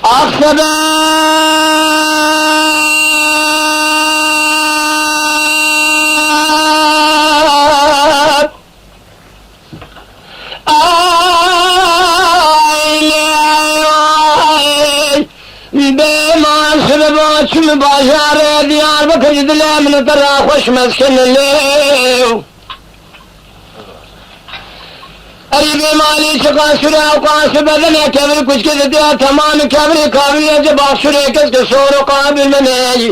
أخبار بما سربا چم بازار دیار بکر دل من ترا خوش مسکن لیو अरे माली चुका सुरा काश बदन केवल कुछ के दिया तमाम केवल काबिल जब आशुरे किसके शोर काबिल नहीं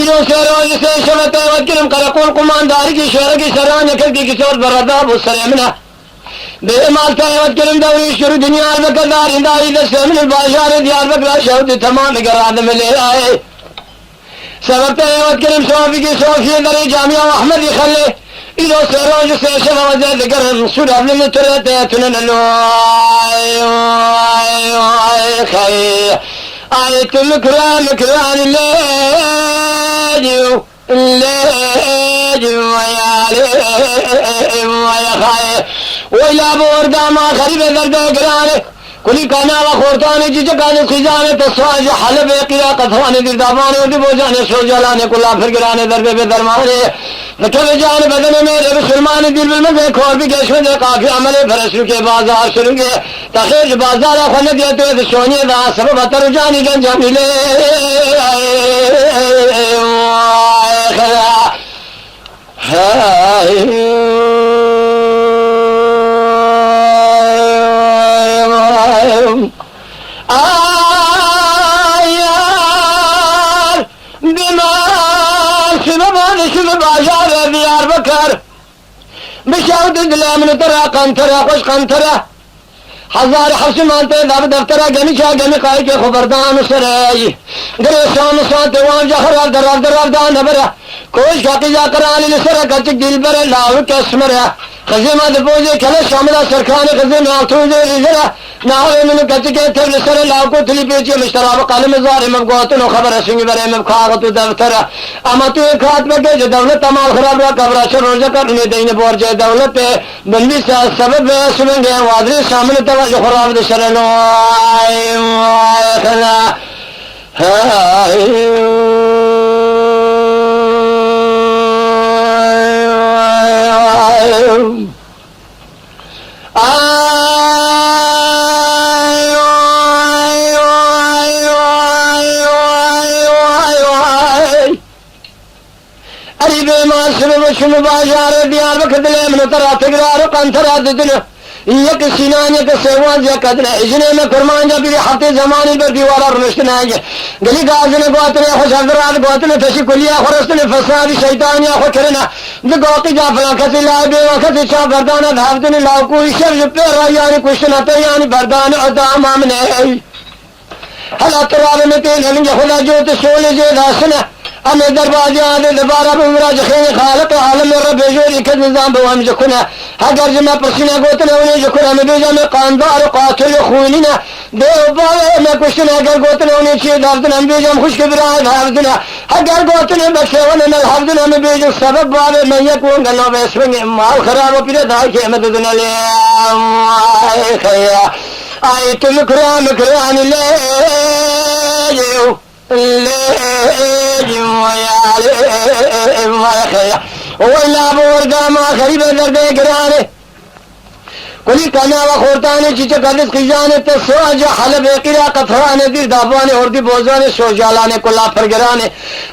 इरो से रोज से शबते वकिरम करकोल कुमानदारी की शहर की सरान की किशोर बरदा बुसरेमना बेमाल वकिरम दौरी शुरू दुनिया में कदार इंदारी दसमन बाजार दियार बकरा शब्द तमाम गराद में ले आए सबते वकिरम सोफी की सोफी दरी जामिया अहमद खले إلى سراج سيشف وزاد قرن سورة من ترتاتنا خير آية الكرام كرام اللاجو ويا خير وإلى بوردا ما خريب ذرد قرانه كل كنا وخورتاني جيجا قادة خزانة تصواج حلب قيا قطواني دل داباني ودي بوجاني سوجالاني كلا فرقراني ذربي بدرماني نکل جان بدن میرے مسلمان دل بالمزے کھور بھی گیشو دے کافی عملے فرسو کے بازار شروع کے تخیج بازار خلق دیتے ہیں سونی دا سب بطر جانی گنجا ملے بازار دیار بکر بشاود دل من ترا قنطره خوش قنطره हजार हफ्स मानते दब दफ्तरा गमी चाह गमी काई के खबरदान सराई गरे शाम साते वहां जहरा दरार दरार दान नबरा कोई शाकी जा करानी नसरा कच दिल पर लाव कसमरा खजीमा दपोजे खले शामला सरखाने खजे में आथुजे रिजरा नावे मन कच के थे नसरा लाव को थली पेचे मशराब काले मजार में गोतन खबर सिंह बरे में खागत दफ्तरा अमा तू खात में के जो दौलत तमाम खराब रा कबरा से रोज करने देने बोरजे दौलत पे बंदी सा सबब सुनेंगे वादरे सामने जो खराब दे शरणो खला अरे बेमान सुन बाजार दियार वक्त ले मन तरा तगरार कंथरा दिन एक सीनान एक सेवान जे कदने इजने में फरमान जब भी हफ्ते जमाने पर दीवारा रुश्तन आएंगे गली गाजने गोतने खुश हजरात गोतने फसी कुलिया खुरस्तने फसाद शैतानिया खो करना द गोती जा फला खसी ला बे वक्त चा बरदाना धावतने लाव को ईश्वर पे रायानी कुश्तन ते यानी बरदान अदा मामने हला तराब में तेल हलेंगे खुदा जो तो सोले जे दासना अमे दरवाजे आदे दोबारा बुमरा जखेने खालत आलम रब जोरी के निजाम बवाम जखना अगर जमा पसीना गोतने उन्हें जखना में बेजा में कांदार कातिल खूनिना देव बावे में कुछ न अगर गोतने उन्हें छे दावतन बेजा खुश के बिरा दावतन अगर गोतने बचे वन न हवदन में बेजा सबब बावे में ये को गनो बेसवेंगे माल खराब पिरे दाई के मदद न ले आए खया आए तुम कुरान कुरान ले वला बोरदा मा खरीब दर्द गिराने कुली कना व खोरताने चीचे कदिस खिजाने तो सोज हलब किरा कथराने दी दाबाने और दी बोजाने सोजालाने कुला पर गिराने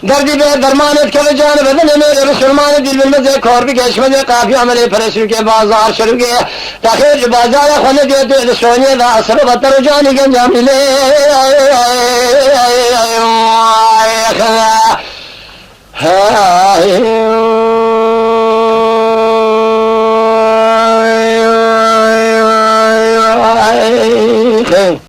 दर्दी बे दरमाने के जान बदन मेरे मुसलमान दिल में जे खोर भी केश में काफी अमले फरसु के बाजार शुरू के ताखिर बाजार खने दे तो सोने दा असर बतर जानी गंजा मिले